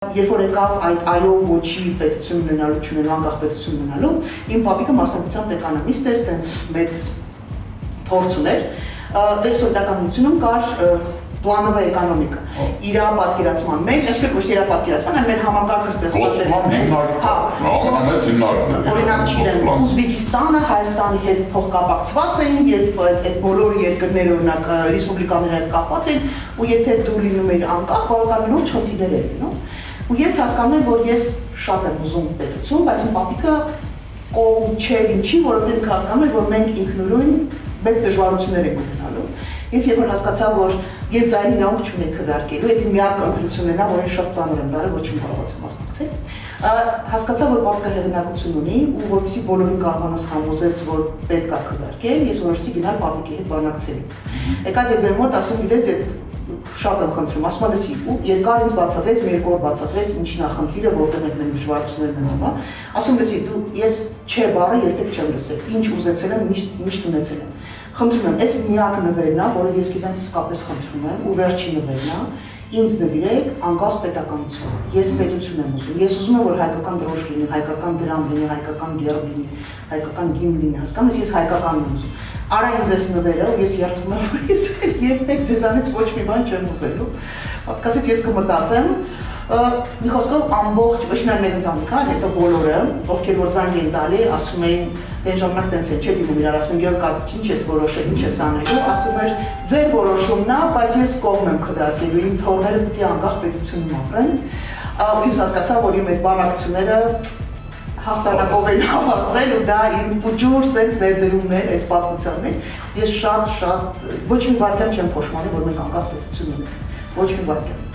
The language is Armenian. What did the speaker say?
Երբ որ եկավ այդ այով ոչի պետություն ունենալու, չունենալու, անկախ պետություն ունենալու, իմ պապիկը մասնակցությամբ էկոնոմիստ էր, տենց մեծ փորձ ուներ, դեսօդականությունում կար պլանովա էկոնոմիկա, իրա պատկերացման մեջ, այսպես ոչ թե իրա պատկերացման, այլ մեր համակարգը ստեղծված օրինակ չգիտեմ, Ուզբեկիստանը Հայաստանի հետ փոխկապակցված էին, երբ այդ բոլոր երկրները օրինակ ռեսպուբլիկաների հետ կապված էին, ու եթե դու լինում էիր անկախ, բավականին լուրջ խնդիրներ էին, նո՞։ Ու ես հասկանում եմ, որ ես շատ եմ ուզում պետություն, բայց իմ պապիկը կողմ չէր ինչի, որովհետև ինքը հասկանում էր, որ մենք ինքնուրույն մեծ դժվարություններ ենք ունենալու։ Ես երբ որ հասկացա, որ ես ձայնի իրավունք չունեմ քվեարկելու, այդ միակ ընտրությունն է, որ ես շատ ծանր եմ դարել, ոչ մի կարողացա մասնակցել։ Հասկացա, որ պապիկը հեղինակություն ունի ու որպեսզի բոլորին կարողանաս համոզես, որ պետք է քվեարկել, ես որոշեցի գնալ պապիկի հետ բանակցել։ Եկած եք մեր մոտ, ասում գիտես, շատ եմ խնդրում, ասում եմ էսի, ու երկար ինձ բացատրեց, մի երկու օր բացատրեց, ինչն է խնդիրը, որտեղ ենք մենք դժվարություններն ունենում, հա։ Ասում եմ էսի, դու ես չէ բառը երբեք չեմ լսել, ինչ ուզեցել եմ, միշտ ունեցել եմ։ Խնդրում եմ, այս միակ նվերն է, որը ես քեզանից իսկապես խնդրում եմ, ու վերջին նվերն է, ինձ նվիրեք անկախ պետականություն։ Ես պետություն եմ ուզում։ Ես ուզում եմ, որ հայկական դրոշ լինի, հայկական դրամ լինի, հայկական գերբ լինի, հայկական գիմն լինի, հասկանու՞մ ես հայկականն եմ ուզում։ Արա ինձ այս նվերը, ու ես երդվում եմ, որ ես երբեք ձեզանից ոչ մի բան չեմ ուզելու։ Ասեց ես կմտածեմ, մի խոսքով ամբողջ ոչ միայն մեր ընտանիքը, հետո բոլորը, ովքեր որ զանգ են տալի, ասում էին, այն ժամանակ տենց են, չէ դիմում իրար, ասում են Գեորգ, ինչ ես որոշել, ինչ ես անելու, ասում էր ձեր որոշումն է, բայց ես կողմ եմ քվեարկելու, իմ թորները պիտի անկախ պետությունում ապրեն։ Ու ես հասկացա, որ իմ այդ բանակցությունները հաղթանակով են հավաքվել ու դա իմ ուջուր սենց ներդրումն էր այս պատմության մեջ։ Ես շատ ոչ մի վարքյան չեմ փոշմանի, որ մենք անկախ պետություն ունենք, ոչ մի վարքյան։